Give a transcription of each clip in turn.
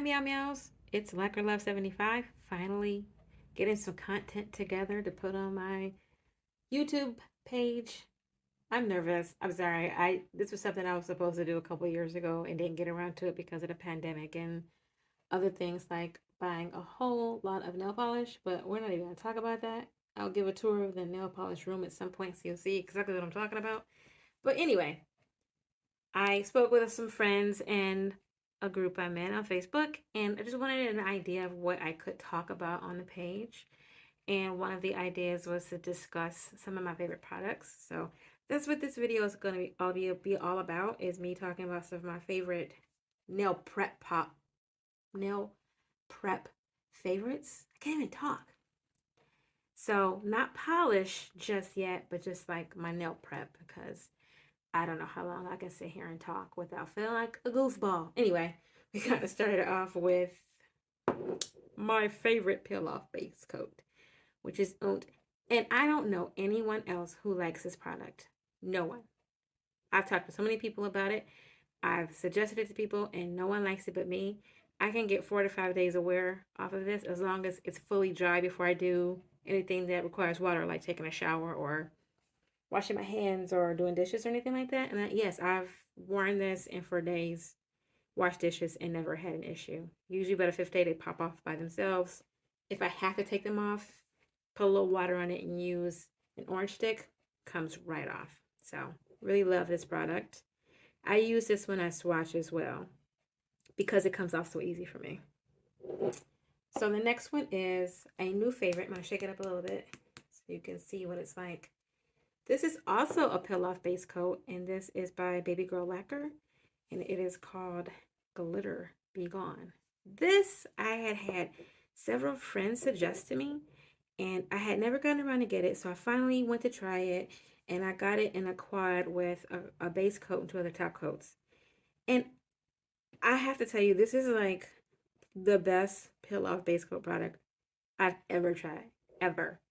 Meow Meows. It's Lacquer Love 75. Finally getting some content together to put on my YouTube page. I'm nervous. I'm sorry. I This was something I was supposed to do a couple years ago and didn't get around to it because of the pandemic and other things like buying a whole lot of nail polish, but we're not even going to talk about that. I'll give a tour of the nail polish room at some point so you'll see exactly what I'm talking about. But anyway, I spoke with some friends and a group I'm in on Facebook, and I just wanted an idea of what I could talk about on the page. And one of the ideas was to discuss some of my favorite products. So that's what this video is going to be all about, is me talking about some of my favorite nail prep pop nail prep favorites. I can't even talk. So not polish just yet, but just like my nail prep, because I don't know how long I can sit here and talk without feeling like a goofball. Anyway, we kind of started off with my favorite peel off base coat, which is owned. And I don't know anyone else who likes this product. No one. I've talked to so many people about it. I've suggested it to people, and no one likes it but me. I can get 4 to 5 days of wear off of this as long as it's fully dry before I do anything that requires water, like taking a shower or washing my hands or doing dishes or anything like that. And yes, I've worn this and for days, washed dishes and never had an issue. Usually by the fifth day, they pop off by themselves. If I have to take them off, put a little water on it and use an orange stick, comes right off. So really love this product. I use this when I swatch as well because it comes off so easy for me. So the next one is a new favorite. I'm going to shake it up a little bit so you can see what it's like. This is also a peel off base coat, and this is by Baby Girl Lacquer, and it is called Glitter Be Gone. This I had several friends suggest to me, and I had never gotten around to get it, so I finally went to try it, and I got it in a quad with a base coat and two other top coats. And I have to tell you, this is like the best peel off base coat product I've ever tried, ever.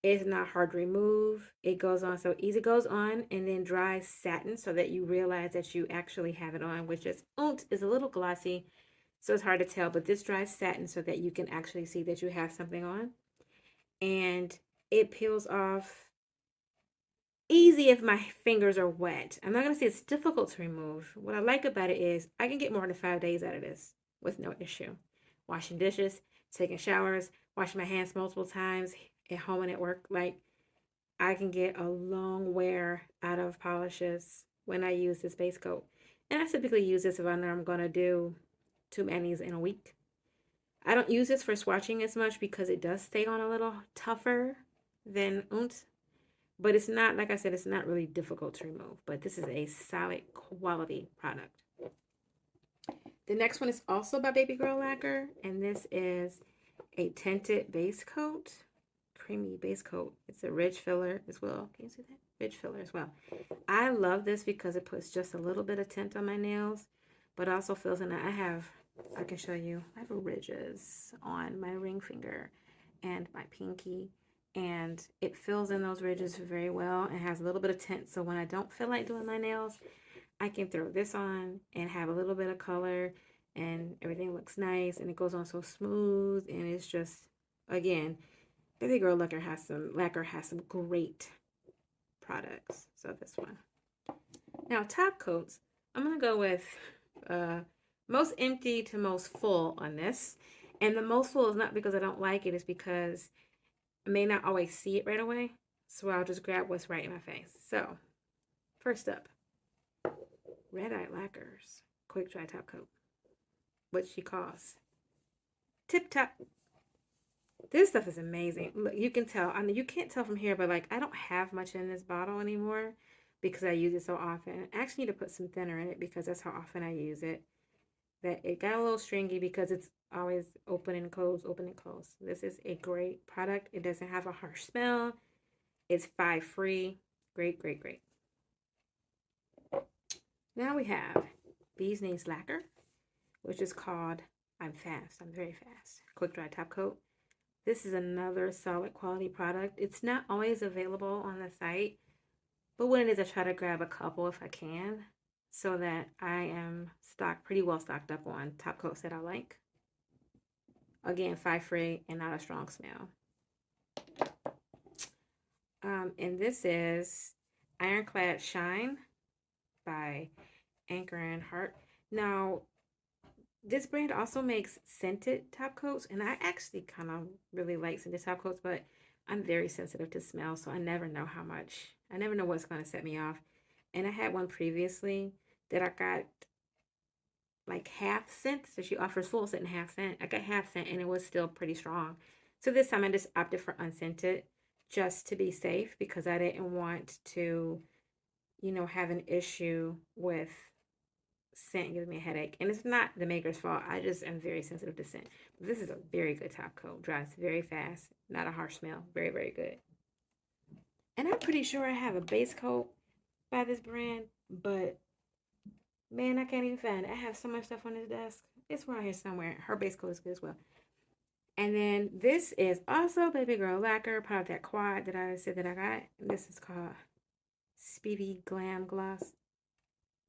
It's not hard to remove. It goes on so easy. It goes on and then dries satin so that you realize that you actually have it on, which is a little glossy, so it's hard to tell. But this dries satin so that you can actually see that you have something on, and it peels off easy if my fingers are wet. I'm not gonna say it's difficult to remove. What I like about it is I can get more than 5 days out of this with no issue. Washing dishes, taking showers, washing my hands multiple times at home and at work. Like, I can get a long wear out of polishes when I use this base coat. And I typically use this if I know I'm going to do 2 manis in a week. I don't use this for swatching as much because it does stay on a little tougher than Ounce. But it's not, like I said, it's not really difficult to remove. But this is a solid quality product. The next one is also by Baby Girl Lacquer, and this is a tinted base coat, creamy base coat. It's a ridge filler as well. Can you see that? Ridge filler as well. I love this because it puts just a little bit of tint on my nails, but also fills in. I can show you, I have ridges on my ring finger and my pinky, and it fills in those ridges very well and has a little bit of tint. So when I don't feel like doing my nails, I can throw this on and have a little bit of color, and everything looks nice, and it goes on so smooth, and it's just, again, Baby Girl Lacquer has some great products. So this one. Now top coats, I'm gonna go with most empty to most full on this. And the most full is not because I don't like it, it's because I may not always see it right away. So I'll just grab what's right in my face. So first up, Red Eye Lacquers Quick Dry Top Coat, what she calls Tip Top. This stuff is amazing. Look, you can tell. I mean, you can't tell from here, but like, I don't have much in this bottle anymore because I use it so often. I actually need to put some thinner in it because that's how often I use it. That it got a little stringy because it's always open and close, open and close. This is a great product. It doesn't have a harsh smell. It's 5 free. Great, great, great. Now we have Bee's Knees Lacquer, which is called I'm Fast. I'm Very Fast. Quick Dry Top Coat. This is another solid quality product. It's not always available on the site, but when it is, I try to grab a couple if I can. so that I am pretty well stocked up on top coats that I like. Again, 5 free and not a strong smell. And this is Ironclad Shine by Anchor and Heart. Now, this brand also makes scented top coats, and I actually kind of really like scented top coats, but I'm very sensitive to smell, so I never know what's going to set me off. And I had one previously that I got like half scent, so she offers full scent and half scent. I got half scent, and it was still pretty strong. So this time I just opted for unscented just to be safe because I didn't want to, have an issue with scent giving me a headache. And it's not the maker's fault. I just am very sensitive to scent. But this is a very good top coat. Dries very fast. Not a harsh smell. Very, very good. And I'm pretty sure I have a base coat by this brand, but man, I can't even find it. I have so much stuff on this desk. It's around here somewhere. Her base coat is good as well. And then this is also Baby Girl Lacquer, part of that quad that I said that I got. This is called Speedy Glam Gloss.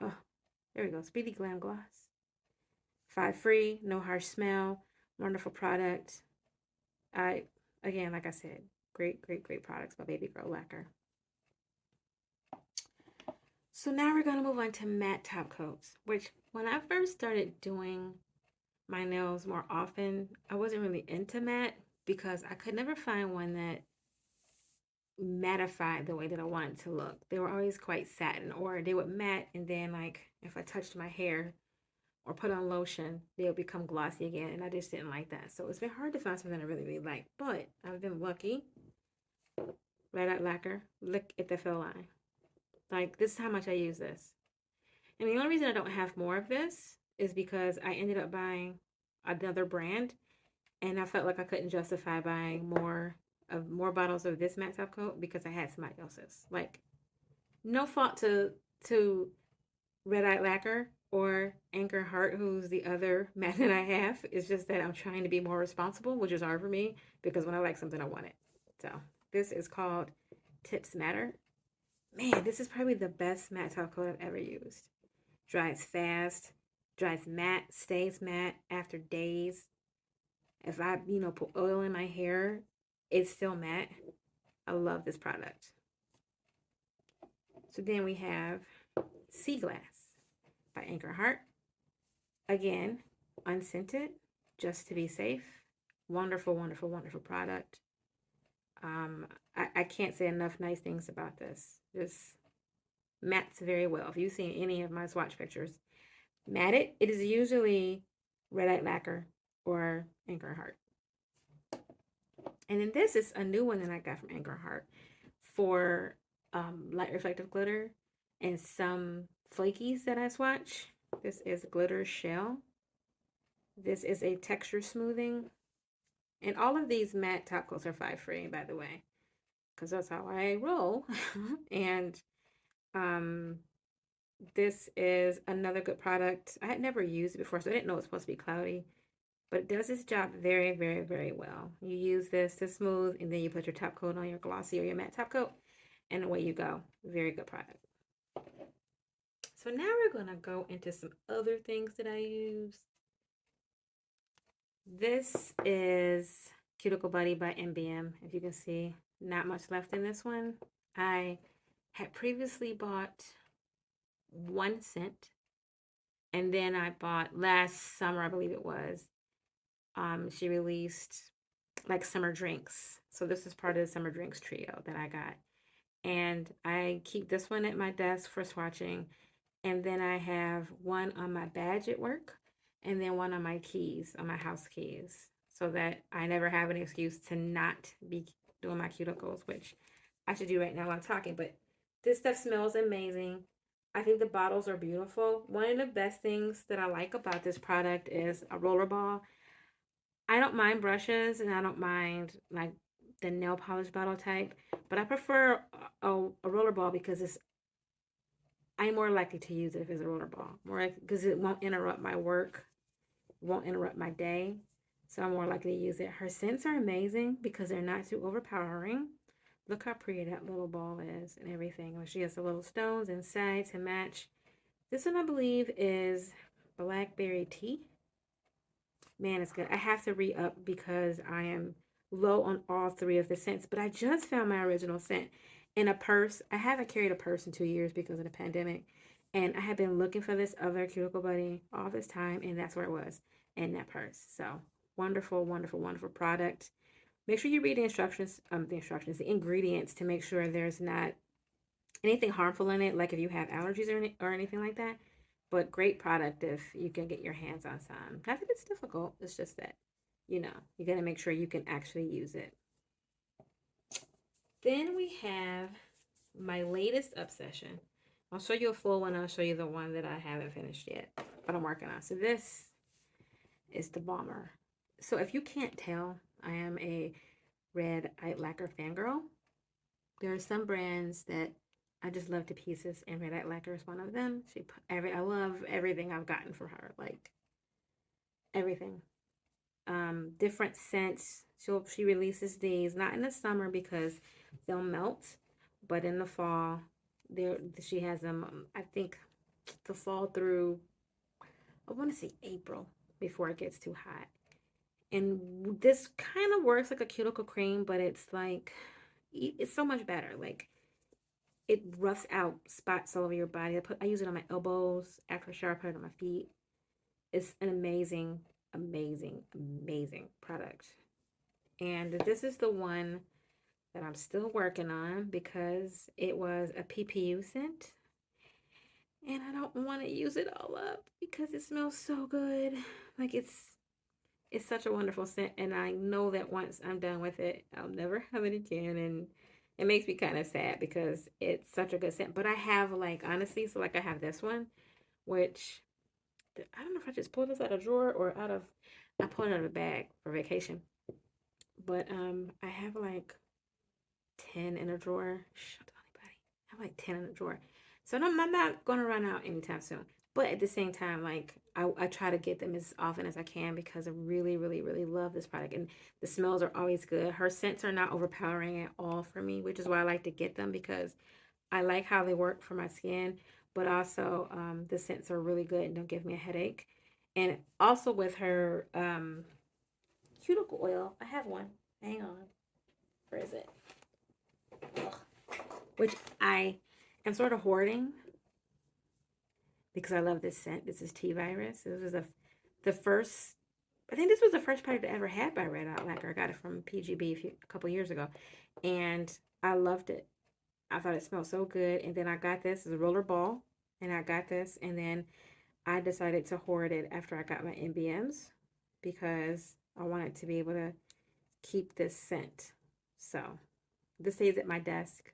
Oh, there we go. Speedy Glam Gloss. 5 free, no harsh smell, wonderful product. Again, like I said, great, great, great products by Baby Girl Lacquer. So now we're going to move on to matte top coats, which when I first started doing my nails more often, I wasn't really into matte because I could never find one that mattified the way that I wanted to look. They were always quite satin, or they would matte, and then like if I touched my hair or put on lotion, they'll become glossy again, and I just didn't like that. So it's been hard to find something I really, really like, but I've been lucky. Red Dot Lacquer, look at the fill line. Like, this is how much I use this. And the only reason I don't have more of this is because I ended up buying another brand, and I felt like I couldn't justify buying more bottles of this matte top coat because I had somebody else's. Like, no fault to Red Eye Lacquer or Anchor Heart, who's the other matte that I have. It's just that I'm trying to be more responsible, which is hard for me because when I like something, I want it. So this is called Tips Matter. Man, this is probably the best matte top coat I've ever used. Dries fast, dries matte, stays matte after days. If I, put oil in my hair, it's still matte. I love this product. So then we have Sea Glass by Anchor Heart. Again, unscented, just to be safe. Wonderful, wonderful, wonderful product. I can't say enough nice things about this. This mattes very well. If you've seen any of my swatch pictures, matted, it is usually Red Eye Lacquer or Anchor Heart. And then this is a new one that I got from Anchor Heart for light reflective glitter and some flakies that I swatch. This is Glitter Shell. This is a texture smoothing. And all of these matte top coats are 5 free, by the way, because that's how I roll. And this is another good product. I had never used it before, so I didn't know it was supposed to be cloudy. But it does its job very, very, very well. You use this to smooth, and then you put your top coat on your glossy or your matte top coat, and away you go. Very good product. So now we're going to go into some other things that I use. This is Cuticle Buddy by MBM. If you can see, not much left in this one. I had previously bought one scent, and then I bought last summer, I believe it was. She released like summer drinks. So this is part of the summer drinks trio that I got. And I keep this one at my desk for swatching. And then I have one on my badge at work and then one on my keys, on my house keys, so that I never have an excuse to not be doing my cuticles, which I should do right now while I'm talking. But this stuff smells amazing. I think the bottles are beautiful. One of the best things that I like about this product is a roller ball. I don't mind brushes and I don't mind like the nail polish bottle type, but I prefer a roller ball because I'm more likely to use it if it's a roller ball. More because it won't interrupt my work, won't interrupt my day. So I'm more likely to use it. Her scents are amazing because they're not too overpowering. Look how pretty that little ball is and everything. She has the little stones inside to match. This one I believe is blackberry tea. Man, it's good. I have to re-up because I am low on all three of the scents, but I just found my original scent in a purse. I haven't carried a purse in 2 years because of the pandemic, and I have been looking for this other cuticle buddy all this time, and that's where it was, in that purse. So wonderful, wonderful, wonderful product. Make sure you read the ingredients to make sure there's not anything harmful in it, like if you have allergies or anything like that. But great product if you can get your hands on some. Not that it's difficult, it's just that, you got to make sure you can actually use it. Then we have my latest obsession. I'll show you a full one. I'll show you the one that I haven't finished yet, but I'm working on. So this is the Balmer. So if you can't tell, I am a red eye lacquer fangirl. There are some brands that I just love to pieces, and Red Eye Lacquer is one of them. I love everything I've gotten from her, like everything. Different scents. She releases these not in the summer because they'll melt, but in the fall, there she has them. I think the fall through, I want to say April, before it gets too hot. And this kind of works like a cuticle cream, but it's so much better. Like it roughs out spots all over your body. I use it on my elbows after a shower. I put it on my feet. It's an amazing, amazing, amazing product. And this is the one that I'm still working on because it was a PPU scent. And I don't want to use it all up because it smells so good. Like it's such a wonderful scent, and I know that once I'm done with it, I'll never have it again. And it makes me kind of sad because it's such a good scent. But I have like honestly, so like I have this one, which I don't know if I just pulled this out of a drawer or I pulled it out of a bag for vacation. But I have like 10 in a drawer. Shh, don't tell anybody. I have like 10 in a drawer. So I'm not going to run out anytime soon. But at the same time, like I try to get them as often as I can because I really, really, really love this product. And the smells are always good. Her scents are not overpowering at all for me, which is why I like to get them because I like how they work for my skin. But also, the scents are really good and don't give me a headache. And also with her cuticle oil, I have one. Hang on. Where is it? Which I am sort of hoarding because I love this scent. This is T Virus. This was the first. I think this was the first product I ever had by Red Out Lacquer. I got it from PGB a couple years ago, and I loved it. I thought it smelled so good. And then I got this as a roller ball, and I got this, and then I decided to hoard it after I got my MBMs because I wanted to be able to keep this scent. So this stays at my desk.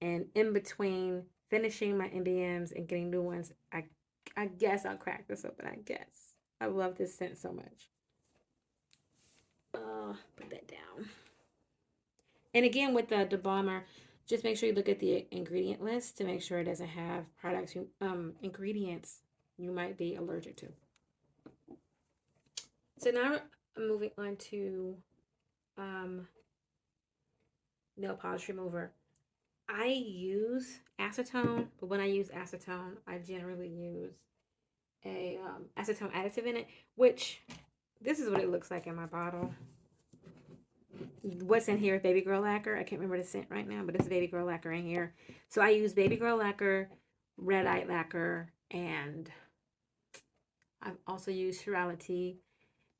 And in between finishing my MBMs and getting new ones, I guess I'll crack this open. I guess I love this scent so much. Put that down. And again, with the Balmer, just make sure you look at the ingredient list to make sure it doesn't have ingredients you might be allergic to. So now I'm moving on to um, nail polish remover. I use acetone, but when I use acetone, I generally use a acetone additive in it, which this is what it looks like in my bottle. What's in here is Baby Girl Lacquer. I can't remember the scent right now, but it's Baby Girl Lacquer in here. So I use Baby Girl Lacquer, Red Eye Lacquer, and I've also used Chirality,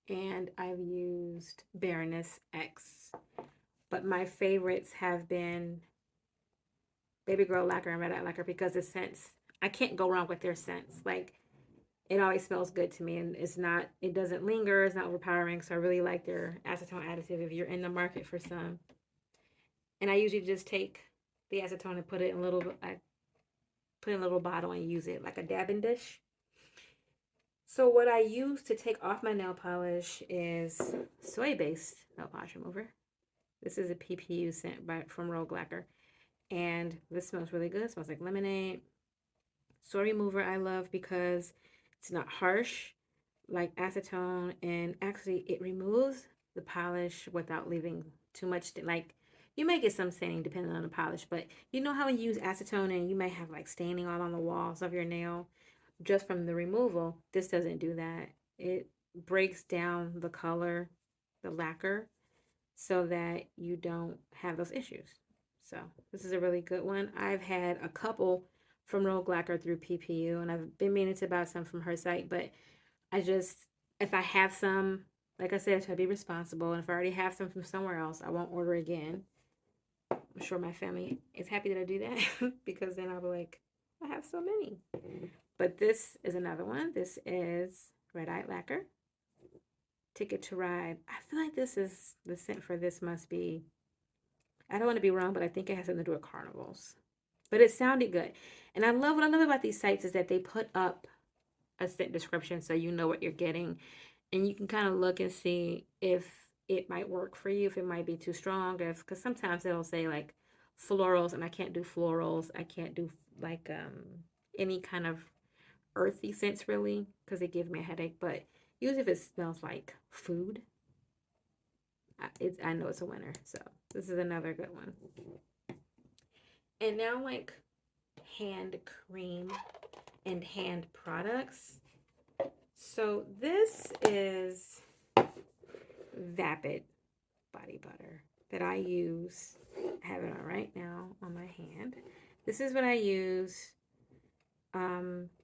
and I've used Baroness X. But my favorites have been Baby Girl Lacquer and Red Eye Lacquer because the scents, I can't go wrong with their scents. Like, it always smells good to me, and it doesn't linger, it's not overpowering. So I really like their acetone additive if you're in the market for some. And I usually just take the acetone and I put in a little bottle and use it like a dabbing dish. So what I use to take off my nail polish is soy-based nail polish remover. This is a PPU scent from Rogue Lacquer. And this smells really good. It smells like lemonade. Soy remover I love because it's not harsh like acetone, and actually it removes the polish without leaving too much. Like, you may get some staining depending on the polish, but you know how when you use acetone and you may have like staining all on the walls of your nail. just from the removal. This doesn't do that. It breaks down the color, the lacquer, so that you don't have those issues. So this is a really good one. I've had a couple from Rogue Lacquer through PPU, and I've been meaning to buy some from her site, but I just, if I have some, like I said, I try to be responsible, and if I already have some from somewhere else, I won't order again. I'm sure my family is happy that I do that because then I'll be like, I have so many. But this is another one. This is Red Eye Lacquer. Ticket to Ride. I feel like this is, the scent for this must be, I don't want to be wrong, but I think it has something to do with carnivals. But it sounded good. And I love, what I love about these sites is that they put up a scent description so you know what you're getting. And you can kind of look and see if it might work for you, if it might be too strong. Because sometimes it'll say like florals, and I can't do florals. I can't do like any kind of earthy scents really, because it gives me a headache. But usually if it smells like food, I know it's a winner. So this is another good one. And now like hand cream and hand products. So this is Vapid body butter that I use. I have it on right now on my hand. This is what I use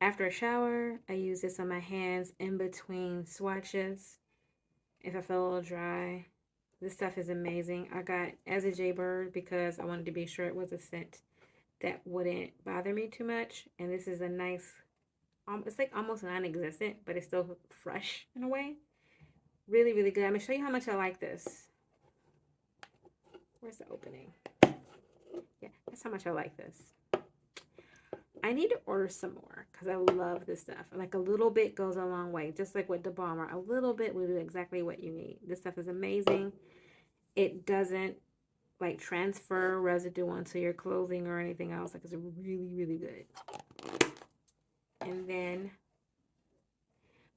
after a shower. I use this on my hands in between swatches if I feel a little dry. This stuff is amazing. I got As a Jaybird because I wanted to be sure it was a scent that wouldn't bother me too much. And this is a nice, it's like almost non-existent, but it's still fresh in a way. Really, really good. I'm going to show you how much I like this. Where's the opening? Yeah, that's how much I like this. I need to order some more because I love this stuff. Like a little bit goes a long way. Just like with the Balmer, a little bit will do exactly what you need. This stuff is amazing. It doesn't like transfer residue onto your clothing or anything else. Like it's really, really good. And then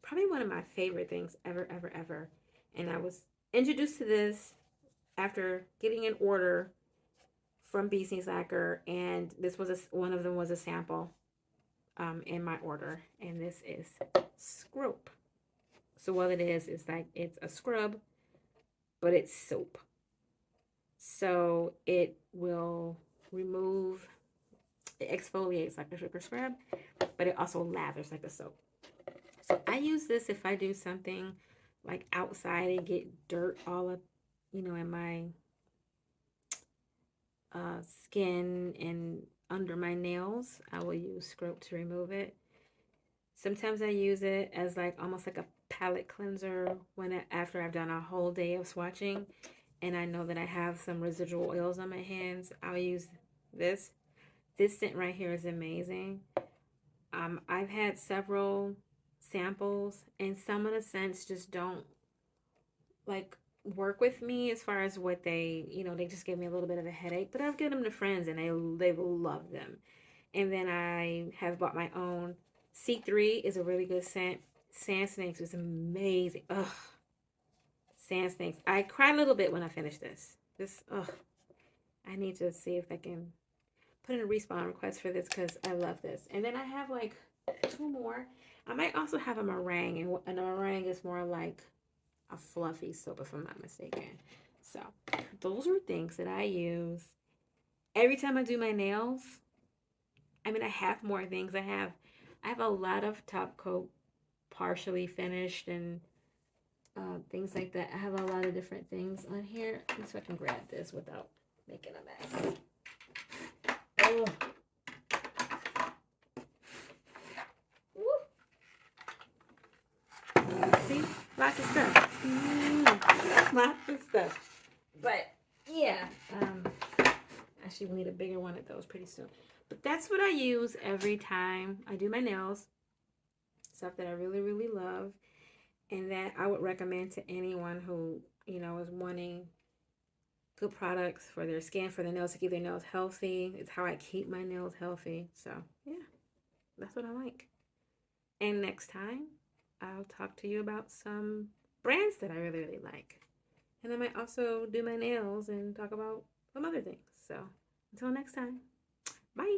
probably one of my favorite things ever, ever, ever. And I was introduced to this after getting an order from BC Lacquer, and this was one of them was a sample in my order, and this is Scrope. So what it is like it's a scrub, but it's soap. So it will remove, it exfoliates like a sugar scrub, but it also lathers like a soap. So I use this if I do something like outside and get dirt all up, in my skin and under my nails. I will use Scrope to remove it. Sometimes I use it as like almost like a palette cleanser after I've done a whole day of swatching and I know that I have some residual oils on my hands. I'll use this. This scent right here is amazing. I've had several samples and some of the scents just don't like work with me as far as what they just give me a little bit of a headache, but I've given them to friends and they will love them. And then I have bought my own. C3 is a really good scent. Sand Snakes is amazing. Ugh. Sand Snakes. I cried a little bit when I finished this. I need to see if I can put in a respawn request for this because I love this. And then I have like 2 more. I might also have a meringue, and a meringue is more like a fluffy soap if I'm not mistaken. So those are things that I use every time I do my nails. I mean, I have more things. I have a lot of top coat partially finished and things like that. I have a lot of different things on here. Let's see if I can grab this without making a mess. Oh. See? Lots of stuff. Lots of stuff. But, yeah. Actually, we'll need a bigger one of those pretty soon. But that's what I use every time I do my nails. Stuff that I really, really love. And that I would recommend to anyone who, is wanting good products for their skin, for their nails, to keep their nails healthy. It's how I keep my nails healthy. So, yeah, that's what I like. And next time, I'll talk to you about some brands that I really, really like. And I might also do my nails and talk about some other things. So, until next time, bye.